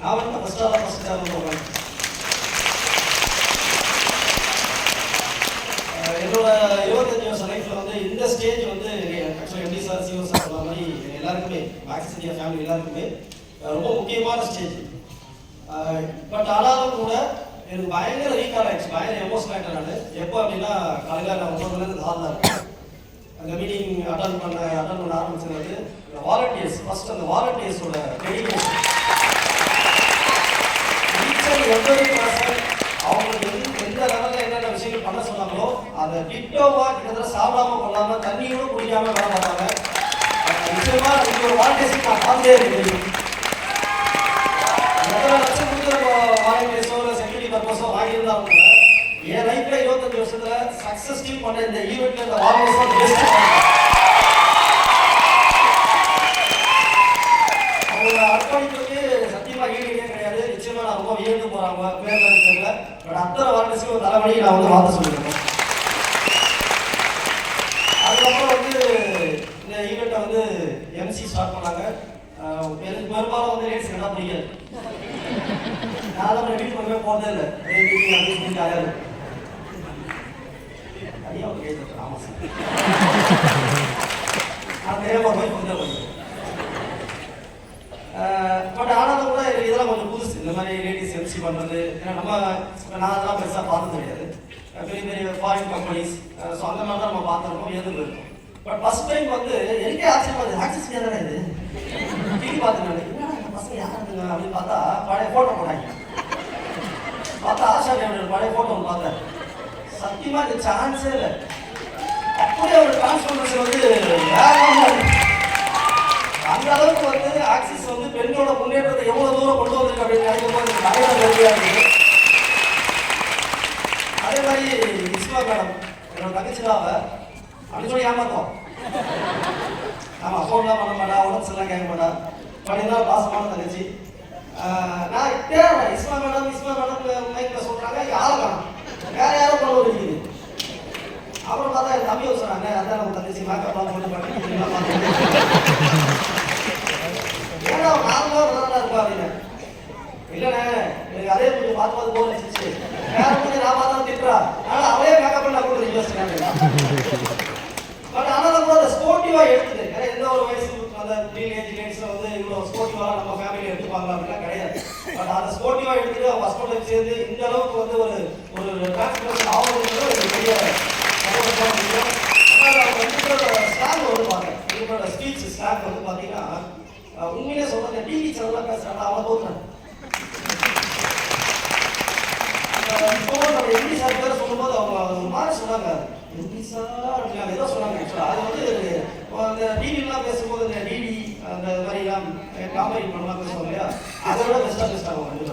நான் வந்து ஃபர்ஸ்ட் என்னோட 25 வருஷம் லைஃப்பில் வந்து இந்த ஸ்டேஜ் வந்து actually MD sir CEO sir சொன்ன மாதிரி எல்லாருக்குமே ஆக்சிஸ் இந்தியா ஃபேமிலி எல்லாருக்குமே ரொம்ப முக்கியமான ஸ்டேஜ். பட் ஆனாலும் கூட எனக்கு பயங்கர ரீகால் ஆகிடுச்சு, பயங்கர எமோஷனல் ஆகிட்டேன் நான். எப்போ அப்படின்னா காலையில் நான் 9 மணிலேருந்து ஹாலில் இருக்கேன். அந்த மீட்டிங் அட்டன் பண்ண ஆரம்பிச்சது வந்து வாலண்டியர்ஸ். ஃபர்ஸ்ட் அந்த வாலண்டியர்ஸோட டெடிகேஷன், எவ்வளவு பர்சன்ட் அவங்களுக்கு எந்த லெவலில் என்னென்ன விஷயங்கள் பண்ண சொன்னாங்களோ அதை டிட்டோவா கிட்டத்தட்ட சாப்பிடாம கொள்ளாம தண்ணியோட குடிக்காம வேலை பார்த்தாங்க. நிச்சயமா இது ஒரு வாலண்டியர்ஸ் நான் பார்த்தே இருக்கேன். எத்தனை லட்சம் கொடுக்குற வாலண்டியர்ஸோ இல்லை செக்யூரிட்டி பர்பஸோ வாங்கியிருந்தாலும் கூட என் லைஃப்ல 25 வருஷத்துல சக்சஸ்ஃபுல் பண்ண இந்த ஈவெண்ட்ல இந்த வாலண்டியர்ஸ் பெஸ்ட். அவங்க அர்ப்பணிப்புக்கு சத்தியமா ஈடுகே கிடையாது. நிச்சயமா நான் ரொம்ப வியந்து போறாங்க பேர் தெரியல. பட் அத்தனை வாலண்டியர்ஸ்க்கு ஒரு தலைவலி நான் வந்து வார்த்தை சொல்லியிருக்கேன். அதுக்கப்புறம் வந்து இந்த ஈவெண்ட்டை வந்து எம்சி ஸ்டார்ட் பண்ணாங்க. எனக்கு பெரும்பாலும் வந்து லேட்ஸ் என்ன பிடிக்காது. நான் தான் வீட்டுக்கு கொண்டு போனதே இல்லை. ஆயாது ஐயா கேட்டு ஆமாம் சார் நான் தேவை போய் கொண்டு போய். பட் ஆனாலும் கூட இதெல்லாம் கொஞ்சம் புதுசு, இந்த மாதிரி லேடிஸ் எம்சி பண்ணுறது. ஏன்னா நான் அதெல்லாம் பெருசாக பார்த்தது கிடையாது. பெரிய பெரிய ஃபாரின் கம்பெனிஸ் ஸோ அந்த மாதிரி தான் நம்ம பார்த்துருக்கோம், எதுவும் இருக்கும். பட் ஃபர்ஸ்ட் டைம் வந்து எனக்கே ஆச்சரியமா இருக்குது. ஆக்சிஸ் தானே இது டிவி பார்த்துருக்காங்க, என்ன இந்த பசங்க யாருங்க அப்படின்னு பார்த்தா பழைய ஃபோட்டோ போட்டாங்க. பார்த்தா ஆஷாரியோட பழைய ஃபோட்டோ ஒன்று பார்த்தேன். சத்தியமாக இது சான்ஸே இல்லை. அப்படியே ஒரு டிரான்ஸ்ஃபர்மேஷன் வந்து அந்த அளவுக்கு வந்து ஆக்சிஸ் வந்து பெண்களோட முன்னேற்றத்தை எவ்வளவு தூரம் கொண்டு வந்திருக்கு அப்படின்னு நினைக்கும் போது நிறைய வேலையா இருக்கு. அதே மாதிரி இஸ்மா மேடம் என்னோட தங்கச்சிதாவ அப்படி சொல்லி ஏமாத்தோம். ஆமா ஃபோன்லாம் பண்ண மாட்டா, உடம்பு எல்லாம் கேட்க மாட்டா, படினா பாசமான தங்கச்சி. நான் இஸ்மா மேடம் மைக்ல சொல்றாங்க, யாரும் காணும் வேற யாரும் கொண்டு வருது. அப்புறம் பார்த்தா என் தம்பி சொன்னாங்க, அதான் நம்ம தங்கச்சி மேக்கப்லாம் போட்டு பண்ணி ஏன்னா நார்மலாக இருப்பா அப்படின்னு. இல்லைண்ணே எனக்கு அதே கொஞ்சம் பார்த்து போர் வச்சிச்சு, வேற கொஞ்சம் நான் பார்த்தா திட்டுறா, ஆனால் அவளே மேக்கப் பண்ணா கூட யோசிச்சாங்க. பட் ஆனாலும் கூட அதை ஸ்போர்ட்டிவாக எடுத்துது. ஏன்னா எந்த ஒரு வயசு அந்த டீனேஜ் லேட்ஸில் வந்து இவ்வளோ ஸ்போர்ட்டிவாக நம்ம ஃபேமிலியில் எடுத்துப்பாங்களா அப்படின்னா கிடையாது. பட் அதை ஸ்போர்ட்டிவாக எடுத்துட்டு அவங்க ஃபர்ஸ்ட் டைம் சேர்ந்து இந்த அளவுக்கு வந்து ஒரு டிரான்ஸ்பர்மேஷன் ஆகுதுங்கிறது ஒரு பெரிய ஸ்லாங் வந்து பார்த்தேன். இவங்களோட ஸ்பீச் ஸ்லாங் வந்து பார்த்தீங்கன்னா உண்மையிலே சொல்றேன், டிவி சேனல்லாம் பேசுறாங்க அவன் போதுறான். இப்போ நம்ம எம்டி சார் பேரை சொல்லும்போது அவங்க ஒரு மாதிரி சொன்னாங்க, எம்டி சார் அப்படின்னா ஏதோ சொன்னாங்க. ஆக்சுவலாக அது வந்து அந்த டிவிலாம் பேசும்போது இந்த டிடி அந்த மாதிரிலாம் காமெடி பண்ணலாம் பேசுவாங்க இல்லையா, அதை விட பெஸ்ட்டாக பேசுகிறாங்க அவங்க.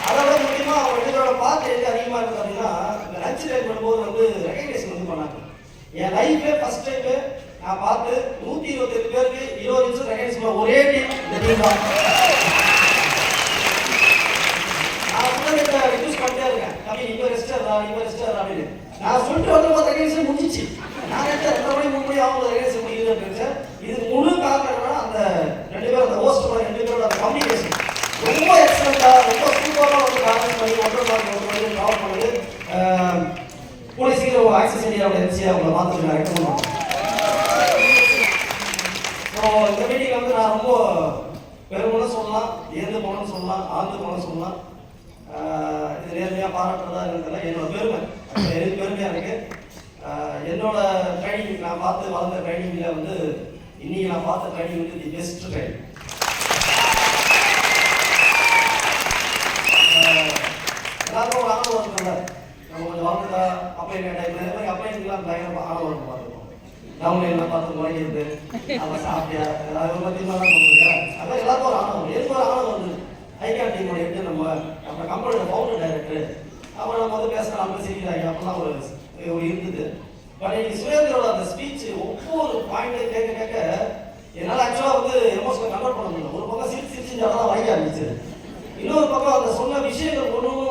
அதை விட முக்கியமாக அவங்க ரெண்டு பார்த்து எது அதிகமாக இருக்குது அப்படின்னா இந்த லஞ்ச் டைம் பண்ணும்போது வந்து ரெகக்னேஷன் வந்து பண்ணாங்க. என் லைஃப்ல ஃபர்ஸ்ட் டைம் நான் பார்த்து 127 பேருக்கு 20 நிமிஷம் ரெகக்னேஷன் ஒரே டீம் இந்த டீம் தான். நான் கூட ரிக்வெஸ்ட் பண்ணிட்டே இருக்கேன், தம்பி நீங்க ரெஸ்டர் அப்படின்னு. நான் சொல்லிட்டு வந்து ரெகக்னேஷன் முடிஞ்சிச்சு. நான் 2 மணி 3 மணி அவங்க ரெகக்னேஷன் முடியுது அப்படின்னு. இது முழு காரணம் என்னன்னா அந்த 2 பேரும் அந்த ஹோஸ்டோட 2 பேரோட அந்த கம்யூனிகேஷன் ரொம்ப எக்ஸலண்டா ரொம்ப சூப்பராக வந்து பேலன்ஸ் பண்ணி ஒன்றரை கவர் பண்ணது. கூடிய சீக்கிரம் ஆக்சிஸ் இந்தியாவோட எம்சி அவங்களை பார்த்து நான் ரெக்கமெண்ட் பண்ணுவேன். ஸோ இந்த மீட்டிங் வந்து நான் ரொம்ப பெருமைன்னு சொல்லலாம், ஏந்து போனோம்னு சொல்லலாம், ஆழ்ந்து போனோம்னு சொல்லலாம். இது நேர்மையாக பாராட்டுறதா இருக்கிறதுல என்னோட பெருமை, எனக்கு பெருமையாக இருக்கு. என்னோட ட்ரைனிங் நான் பார்த்து வளர்ந்த ட்ரைனிங்கில் வந்து இன்னைக்கு நான் பார்த்த ட்ரைனிங் வந்து தி பெஸ்ட் ட்ரைனிங். எல்லாருக்கும் ஒரு ஆணவம் இருக்குல்ல, நம்ம கொஞ்சம் வாழ்ந்ததா அப்ளைன் டைம்ல இந்த மாதிரி அப்ளைன்லாம் பயங்கர ஆணவம் இருக்கும். பார்த்துருக்கோம் டவுன்லைன்லாம் பார்த்து முறைகிறது நம்ம சாப்பிட்டியா ஏதாவது பற்றிலாம் சொல்லுங்க. அதெல்லாம் எல்லாருக்கும் ஒரு ஆணவம். எதுக்கு ஒரு ஆணவம் வந்து ஐகேன் டீமோட எடுத்து நம்ம கம்பெனியோட ஃபவுண்டர் டைரக்டர் அப்புறம் நம்ம வந்து பேசுகிற நம்ம சிரிக்கிறாங்க அப்படிலாம் ஒரு இருந்தது. பட் இன்னைக்கு சுரேந்திரோட அந்த ஸ்பீச் ஒவ்வொரு பாயிண்ட் கேட்க கேட்க என்னால் ஆக்சுவலாக வந்து எமோஷனல் கன்வெர்ட் பண்ண முடியல. ஒரு பக்கம் சிரிச்சு தான் வாங்கி ஆரம்பிச்சு, இன்னொரு பக்கம் அந்த சொன்ன விஷயங்கள் ஒன்றும்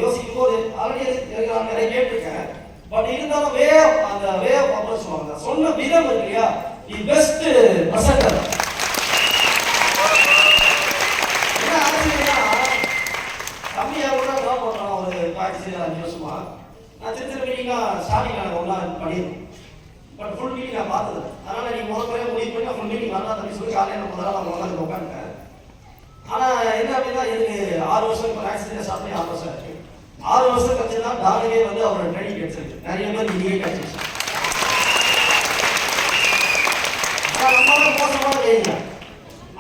யோசிக்கும் போது ஆல்ரெடி நான் நிறைய கேட்டிருக்கேன். பட் இருந்தாலும் அந்த வே ஆஃப் அப்ரோச் சொல்லுவாங்க, சொன்ன விதம் இருக்கு இல்லையா, தி பெஸ்ட் பிரசன்டர். பண்ணலாம் தம்பி சொல்லி காலையில் முதல்ல அவங்க வந்து உட்காந்துட்டேன். ஆனால் என்ன அப்படின்னா எனக்கு 6 வருஷம் இப்போ ஆக்சிடென்ட் ஸ்டார்ட் பண்ணி 6 வருஷம் இருக்கு. 6 வருஷம் கழிச்சு தான் டானுக்கே வந்து அவரோட ட்ரைனிங் கிடைச்சிருக்கு. நிறைய பேர் இங்கேயே கிடைச்சிருச்சு. நம்மளால மோசமான கைங்க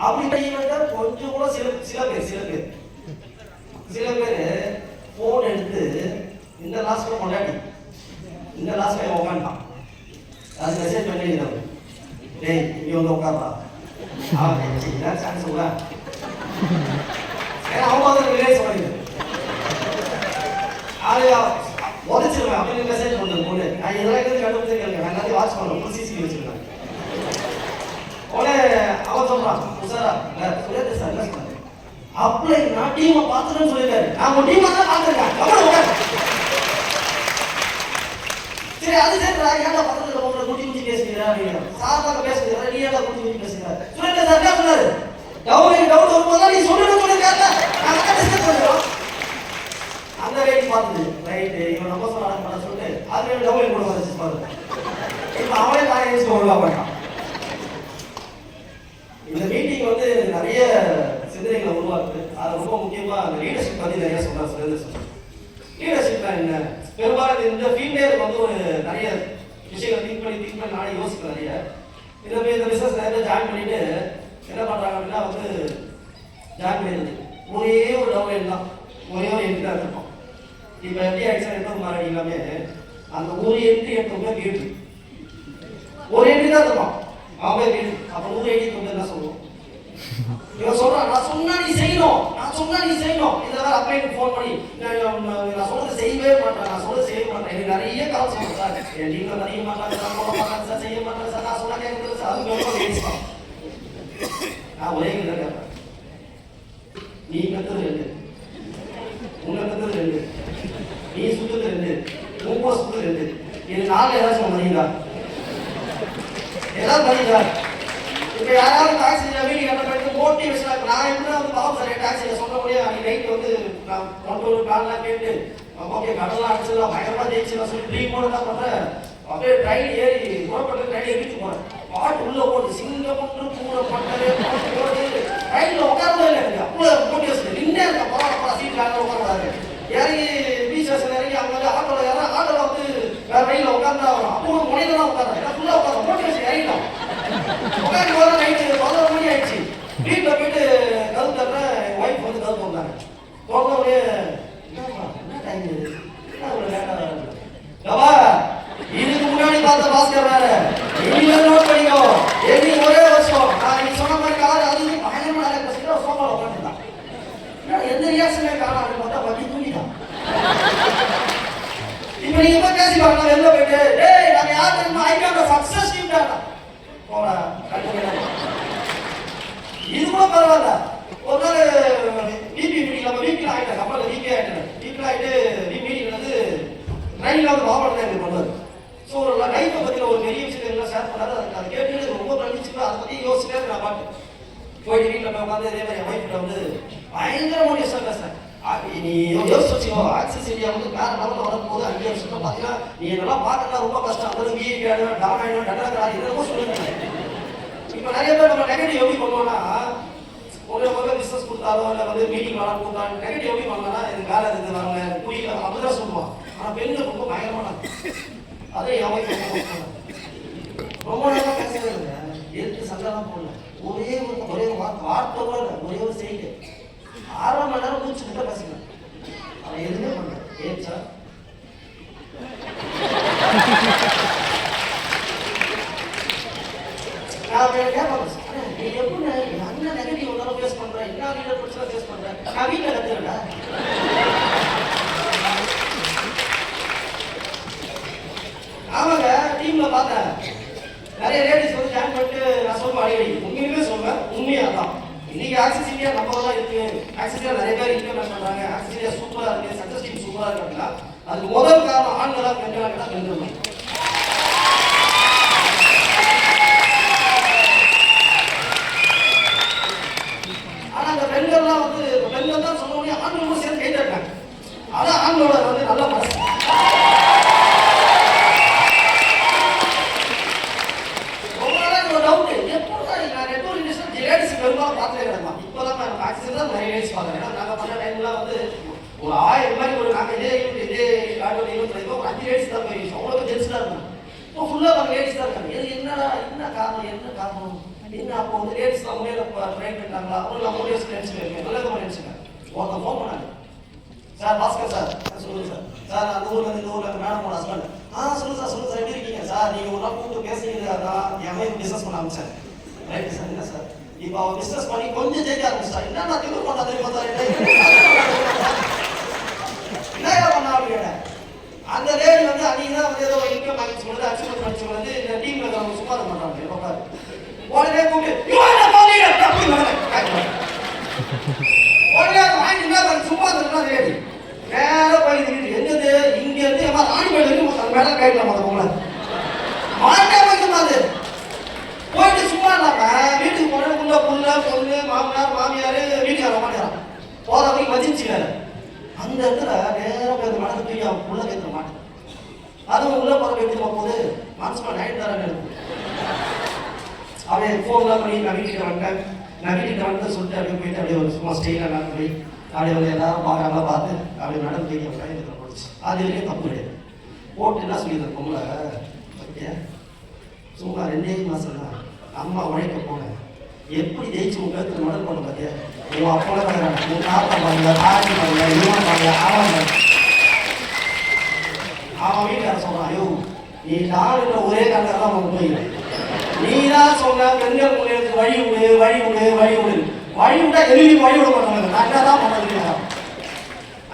அப்படி கையில கொஞ்சம் கூட சில பேர் போன் எடுத்து இந்த லாஸ்ட்ல கொண்டாடி இந்த லாஸ்ட்ல உட்காந்துட்டான். அது மெசேஜ் பண்ணிடுறாங்க, டேய் இங்கே வந்து உட்கார்றா சான்ஸ் கூட அவங்க வந்து ரிலேஸ் பண்ணிடு அது உதச்சிருவேன் அப்படின்னு மெசேஜ் பண்ணுறது பொண்ணு. நான் இதெல்லாம் எங்களுக்கு கண்டுபிடிச்சே கேளுங்க, நான் எல்லாத்தையும் வாட்ச் பண்ணுறேன். ஃபுல் சிசிடிவி வச்சுருக்கேன். உடனே அவன் சொல்றான், சார் சொல்லிட்டு சார் என்ன சொன்னாரு, அப்படி நான் டீமை பார்த்துன்னு சொல்லிட்டாரு. நான் உங்க டீமை தான் பார்த்துருக்கேன். சரி அது சரிடா, ஏன்டா பக்கத்துல உங்களை குட்டி பேசுகிறா அப்படின்னு சாதாரண பேசுகிறா, நீ ஏன்டா குட்டி பேசுகிறா சொல்லிட்டு சார் என்ன சொன்னாரு, டவுட் வரும்போது நீ சொல்லணும் சொல்லிருக்காருல, நான் சொல்லுறோம். அந்த ரேட் பார்த்துது ரைட்டு இவன் நம்ம சொன்ன சொல்லிட்டு அது டவுன் கூட வந்துச்சு பாருங்க. இப்போ அவனே தான் எழுந்து ஒழுங்கா போயிட்டான். இந்த மீட்டிங் வந்து நிறைய சிந்தனைகளை உருவாக்குது. அது ரொம்ப முக்கியமா அந்த லீடர்ஷிப் பத்தி நிறைய சொன்னார். லீடர்ஷிப் என்ன, பெரும்பாலும் இந்த ஃபீல்டே வந்து ஒரு நிறைய விஷயங்கள் திங்க் பண்ணி நானே யோசிக்கிறேன். நிறைய இந்த பிசினஸ் நிறைய ஜாயின் பண்ணிட்டு என்ன பண்றாங்க அப்படின்னா வந்து ஜாயின் பண்ணிடுது ஒரே ஒரு டவுன் தான், ஒரே ஒரு என்ட்ரி தான் இருக்கும். இப்போ எப்படி ஆக்சுவலாக எடுத்து மாறி எல்லாமே அந்த ஒரு என்ட்ரி எடுத்தவங்க கேட்டு ஒரு என்ட்ரி தான் இருக்கும். அவங்க கேட்டு அப்போ 100 என்ட்ரி வந்து என்ன சொல்லுவோம், இவன் சொல்றான் நான் சொன்னா நீ செய்யணும். இதை வேற அப்பா எனக்கு ஃபோன் பண்ணி நான் சொல்றது செய்யவே மாட்டேன். எனக்கு நிறைய கால் சொல்றேன் சார், என் டீம்ல நிறைய மாட்டாங்க சார், போட மாட்டாங்க சார், செய்ய மாட்டாங்க சார், நான் சொன்னா கேட்கறது சார். அது நான் ஒரே இதை கேட்பேன், நீ கத்துறது 2, உன்னை கத்துறது 2, நீ சுத்துறது 2, உங்க சுத்துறது 2, இது 4 ஏதாச்சும் மதியதா ஏதாவது மதியதா. இப்போ யாராவது டாக்ஸி வீடு கட்டப்பட்டு மோட்டிவேஷனாக நான் எப்படின்னா வந்து பாவம் சார் டாக்ஸியில் சொல்ல முடியாது. அன்றைக்கி நைட்டு வந்து நான் கொண்டு பிளான்லாம் கேட்டு ஓகே கடலாம் அடிச்சிடலாம் பயங்கரமாக ஜெயிச்சிடலாம் சொல்லி ட்ரீமோடு தான் பண்ணுறேன். அப்படியே ட்ரெயின் ஏறி புறப்பட்டு ட்ரெயின் ஏறிட்டு போகிறேன். பாட்டு உள்ளே போட்டு சிங்கப்பட்டு கூட பண்ணது போட்டு ட்ரெயினில் உட்காரவே இல்லை. எனக்கு அவ்வளோ மோட்டிவேஷன் நின்று இருக்க பரவாயில்ல சீட்டில் உட்காராது. இறங்கி பீச் ஸ்டேஷன் இறங்கி அவங்க வந்து ஆட்டோவில் வந்து வேறு ரயிலில் உட்காந்து ஆகணும். அப்போ முனையில் தான் உட்காரேன், ஏன்னா ஃபுல்லாக உட்கார மோட்டிவேஷன் இறங்கிட்டோம். உட்காந்து வர நைட்டு 11 மணி ஆயிடுச்சு. வீட்டில் போயிட்டு கதவு தர்றேன். என் ஒய்ஃப் வந்து கதவு திறந்தாங்க. திறந்தவொடனே என்ன டைம் இது, என்ன ஒரு லேட்டாக இதுக்கு முன்னாடி பார்த்த பாஸ்கர் வேற, இனிமே நோட் பண்ணிக்கோ. எங்க ஒரே வருஷம் நான் நீ சொன்ன மாதிரி கார் அது பயங்கரமா நிறைய பேசிட்டு சோஃபால உட்காந்துட்டான். எந்த ரியாக்ஷனே காணாது பார்த்தா வண்டி தூங்கிட்டான். இப்ப நீங்க போய் பேசி பாருங்க, வெளில போயிட்டு டேய் நாங்க யார் தெரியுமா, ஐகான சக்சஸ் டீம் தான் போடா. இது கூட பரவாயில்ல. ஒரு நாள் விபி மீட்டிங் நம்ம வீட்டில் ஆகிட்டேன், கப்பலில் விபி ஆகிட்டேன். வீட்டில் ஆகிட்டு மீட்டிங் வந்து ட்ரெயினில் வந்து பாபாடு தான் எங்களுக்கு பண்ணுவார். ஸோ ஒரு லைஃப்பை பற்றின ஒரு பெரிய விஷயத்தை எல்லாம் ஷேர் பண்ணாரு. அதை கேட்டு ரொம்ப பிரமிச்சுட்டு அதை பற்றி யோசிச்சுட்டே நான் பாட்டு போயிட்டு வீட்டில் போய் உட்காந்து இதே மாதிரி என் ஒய்ஃப்ல வந்து பயங்கர மோட்டிவேஷன் பேசுறேன். நீ யோசிச்சு வச்சுக்கோ, ஆக்சிஸ் இந்தியா வந்து வேற லெவலில் வரும்போது 5 வருஷம் பார்த்தீங்கன்னா நீ என்னெல்லாம் பார்க்கறதா ரொம்ப கஷ்டம். அதாவது விஐபி ஆடுவேன், டவுன் ஆயிடுவேன், டட்டா இதெல்லாம் சொல்லிருக்கேன். இப்போ நிறைய பேர் நம்ம நெகட்டிவ் எப்படி பண்ணுவோம்னா, ஒரு பிஸ்னஸ் கொடுத்தாலோ இல்லை வந்து மீட்டிங் வேலை கொடுத்தாலும் நெகட்டிவ் எப்படி பண்ணலாம், இது வேலை இருக்குது வரல புரியல அப்படிதான் சொல்லுவான். ஆனால் பெண்கள் ரொம்ப பயங்கரமான அதே ரொம்ப நேரம் பேசுறது இல்லை, எடுத்து சண்டைலாம் போடல. ஒரே வார்த்தை கூட இல்லை, ஒரே ஒரு செய்தி 6 மணி நேரம் மூச்சு கிட்ட பேசிக்கலாம். அவன் எதுவுமே பண்ணல. ஏன் சார் நான் கேட்பேன், நீ எப்படி அண்ணன் நெகட்டிவ் ஒன்றாலும் ஃபேஸ் பண்றேன், என்ன லீடர் பிரச்சனை ஃபேஸ் பண்றேன், நான் வீட்டில் கற்றுக்கிறேன்டா. ஆமாங்க, டீம்ல பார்த்தேன் நிறைய லேடிஸ் வந்து ஜாயின் பண்ணிட்டு நான் சொல்லுவேன் அடிக்கடி, உண்மையுமே சொல்லுவேன், உண்மையா தான். இன்னைக்கு ஆக்சிஸ் இந்தியா நம்ம தான் இருக்கு, ஆக்சிஸ் இந்தியா நிறைய பேர் இம்ப்ளிமெண்ட் பண்றாங்க, ஆக்சிஸ் இந்தியா சூப்பரா இருக்கு, சக்சஸ் டீம் சூப்பரா இருக்கு அப்படின்னா அதுக்கு முதல் காரணம் ஆண்களா பெண்களா கேட்டா பெண்கள் தான். ஆனா அந்த பெண்கள்லாம் வந்து பெண்கள் தான் சொல்ல முடியும், ஆண்களும் சேர்ந்து கை தட்டாங்க. அதான் ஆண்களோட வந்து நல்ல மனசு. ரொம்ப நாளைக்கு ஒரு டவுட், எப்போ நான் ஆஃபீஸுக்கு தான் நிறைய லேடிஸ் பார்க்குறேன். ஏன்னா நாங்கள் பண்ண டைம்லாம் வந்து ஒரு 1000 மாதிரி ஒரு நாங்கள் இதே ஆட்டோ ஈவெண்ட் ஒரு 5 லேடிஸ் தான் போய் அவ்வளோ ஜென்ஸ் தான் இருக்கும். இப்போ ஃபுல்லாக அவங்க லேடிஸ் தான் இருக்காங்க. இது என்னடா என்ன காரணம் என்ன அப்போ வந்து லேடிஸ் தான் முறையில் ட்ரைன் பண்ணிட்டாங்களா அவங்க மோட்டிவேஷன் நினச்சிருக்கேன். நல்லது நினச்சிங்க ஒருத்தன் ஃபோன் பண்ணாங்க, சார் பாஸ்கர் சார் சொல்லுங்கள் சார். சார் அந்த ஊரில் இந்த ஊரில் மேடம் ஹஸ்பண்ட் சொல்லுங்கள் சார் எப்படி இருக்கீங்க சார்? நீங்கள் ஒரு நாள் கூப்பிட்டு பேசுறீங்க தான் என் மாதிரி பிஸ்னஸ் பண்ண ஆரம்பிச்சேன். ரைட்டு சார் என்ன சார் இப்போ அவன் பிஸ்னஸ் பண்ணி கொஞ்சம் ஜெயிக்க ஆரம்பிச்சிட்டா. என்ன நான் திரும்ப பண்ணா தெரியுமா சார் என்ன பண்ணா அப்படின்னு அந்த லேடி வந்து அன்னைக்கு தான் வந்து ஏதோ இன்கம் மேக்ஸ் பண்ணுறது அச்சீவ்மெண்ட் படிச்சு வந்து இந்த டீமில் இருக்கிறவங்க சும்மா இருக்க மாட்டாங்க. எப்போ உடனே கூப்பிட்டு உடனே அதை வாங்கி சும்மா இருந்தா லேடி நேராக போய் என்னது இங்கேருந்து ஏமா ராணி மேடம் மேடம் கைட்டில் மாத போகல மாட்டே வைக்கமாது போயிட்டு சும்மா இல்லாம வீட்டுக்கு போன உள்ள புள்ள பொண்ணு மாமனார் மாமியார் வீட்டுக்கார மாட்டேறான் போகிற வரைக்கும் மதிச்சுக்காரு. அந்த இடத்துல நேராக போய் அந்த மனத்தை தூக்கி அவன் உள்ள கேட்க மாட்டேன். அதுவும் உள்ள போகிற எப்படி போகும்போது மனசுமா நைட் தரேன் இருக்கும். அவன் ஃபோன்லாம் பண்ணி நான் வீட்டுக்கு வந்துட்டு சொல்லிட்டு அப்படியே போயிட்டு அப்படியே ஒரு சும்மா ஸ்டெயிலாக நான் போய் அப்படியே வந்து எல்லாரும் பார்க்காமலாம் பார்த்து அப்படியே நடந்து போய் அவன் கையில் போடுச்சு. அது வரைக்கும் தப்பு கிடையாது. போட்டு என்ன சொல்லியிருந்தேன் பொம்பளை ஓகே சும்மா 2 மாதம் தான் அம்மா உழைக்க போனேன் எப்படி ஜெயிச்சு உங்க பேருக்கு மடல் பண்ண பார்த்தியா இவன் அப்போலாம் பண்ணுறாங்க உன் தாத்தா பாருங்க தாண்டி பாருங்க இவன் பாருங்க அவன் வீட்டுக்கார சொல்கிறான் ஐயோ நீ நாடுன்ற ஒரே காரணம் தான் அவன் போய் நீ தான் சொன்ன பெண்கள் முன்னேறதுக்கு வழி விட்டா எதுவும் வழி விட மாட்டாங்க. நான் என்ன தான் பண்ண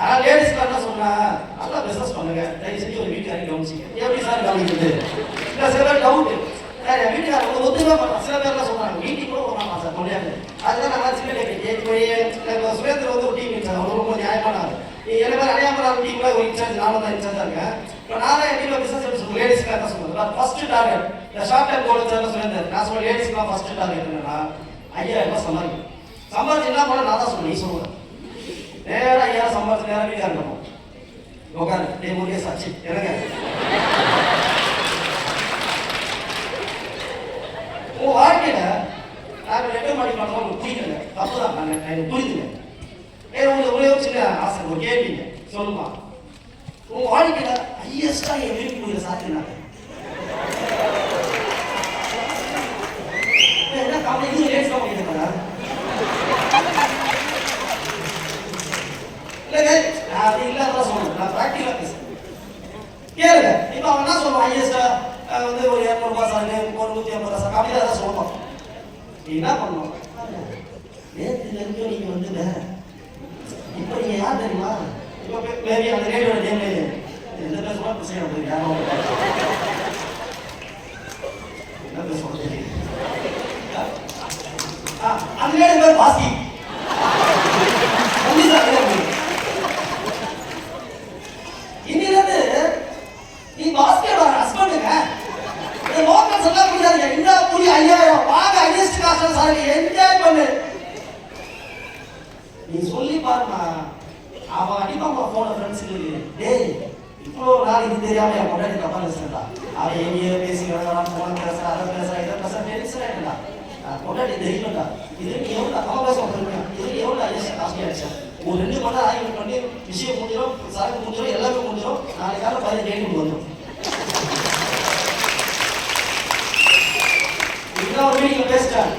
ஆனால் லேடிஸ்க்கு என்ன சொன்னா நல்லா பிஸ்னஸ் பண்ணுங்க தயவு செஞ்சு ஒரு வீட்டுக்காரி கவனிச்சிங்க. எப்படி சார் கவனிக்கிறது இல்லை சில பேர் டவுட்டு சார் என் வீட்டுக்கார வந்து ஒத்துக்கவே மாட்டான். சில பேர்லாம் சொல்றாங்க மீட்டிங் கூட போகலாம் சார் முடியாது. அதுதான் நான் சின்ன சுரேந்திர வந்து ஒரு டீம் இன்சார்ஜ் அவர் ரொம்ப நியாயமான ஆள். என்ன மாதிரி அடையாமலாம் டீம்ல ஒரு இன்சார்ஜ் நானும் தான் இன்சார்ஜாக இருக்கேன். இப்போ நான் என் டீமில் பிஸ்னஸ் எப்படி சொல்லுங்கள் லேடிஸ்க்கு என்ன சொல்லுங்கள் ஃபர்ஸ்ட் டார்கெட் இந்த ஷார்ட் டைம் கோல் சுரேந்தர் நான் சொல்ல லேடிஸ்க்குலாம் ஃபர்ஸ்ட் டார்கெட் என்னன்னா 5000 ரூபாய் சம்பாதிக்கும். சம்பாதிச்சு என்ன பண்ண நான் தான் சொல்லுவேன் நீ சொல்லுவேன் நேரம் 5000 சம்பாதிச்சு நேரம் வீட்டாக இருக்கணும் உட்காரு டே முருகே சாட்சி எனக்கு உன் வாழ்க்கையில நான் 2 மாடி பண்ணலாம் உங்களுக்கு புரியல தப்பு தான் நான் எனக்கு புரியுதுங்க. உங்களுக்கு ஒரே ஒரு சின்ன ஆசை ஒரு கேள்விங்க சொல்லுமா உன் வாழ்க்கையில ஹையஸ்டா என் விரும்பி முடியல சாத்தினாங்க என்ன காமெடி இது லேட் தான் பண்ணிருக்காங்க இல்லைங்க நான் அது இல்லாத சொல்றேன் நான் ப்ராக்டிகலா பேசுறேன் கேளுங்க. இப்போ அவன் என்ன சொல்லுவான் ஹையஸ்டா வந்து ஒரு 200 ரூபாய் சார் ஒரு 150 ரூபாய் சார் அப்படியே தான் சொல்லுவான். நீ என்ன பண்ணுவோம் நேற்று வரைக்கும் நீங்க வந்து வேற இப்போ நீங்க யார் தெரியுமா இப்போ மேபி அந்த ரேடியோட நேம் எந்த பேசுவா பிரச்சனை பண்ணுறீங்க யாரும் என்ன பேசுவோம் தெரியும் அந்த ரேடியோ பேர் பாசி இன்னிலிருந்து நீ பாஸ்கெட் ஹஸ்பண்டுங்க இந்த லோக்கல்ஸ் எல்லாம் முடியாதுங்க இந்த புரி 5000 வாங்க ஹையஸ்ட் காஸ்ட் சார் என்ஜாய் பண்ணு நீ சொல்லி பாருமா அவன் அடிப்பாங்க போன ஃப்ரெண்ட்ஸுக்கு டேய் இப்போ நான் இது தெரியாம என் பொண்டாட்டி தப்பா பேசுறா அவன் எங்கேயோ பேசி கிடக்கிறான் போன பேசுறான் அதை பேசுறான் இதை பேசுறான் டென்ஷன் ஆயிடுடா பொண்டாட்டி தெரியும்டா இது நீ எவ்வளோ அவன் பேச வந்துருக்கேன் இது எவ்வளோ ஹையஸ்ட் காஸ்ட்லி ஆயிடுச்சு ஒரு 2 மணி நேரம் ஆகிட்டு பண்ணி விஷயம் முடிஞ்சிடும் சரக்கு முடிஞ்சிடும் எல்லாமே முடிஞ்சிடும் நாளைக்கு காலம் 15 வந்துடும். இதுதான் ஒரு மீட்டிங்ல பேசிட்டேன்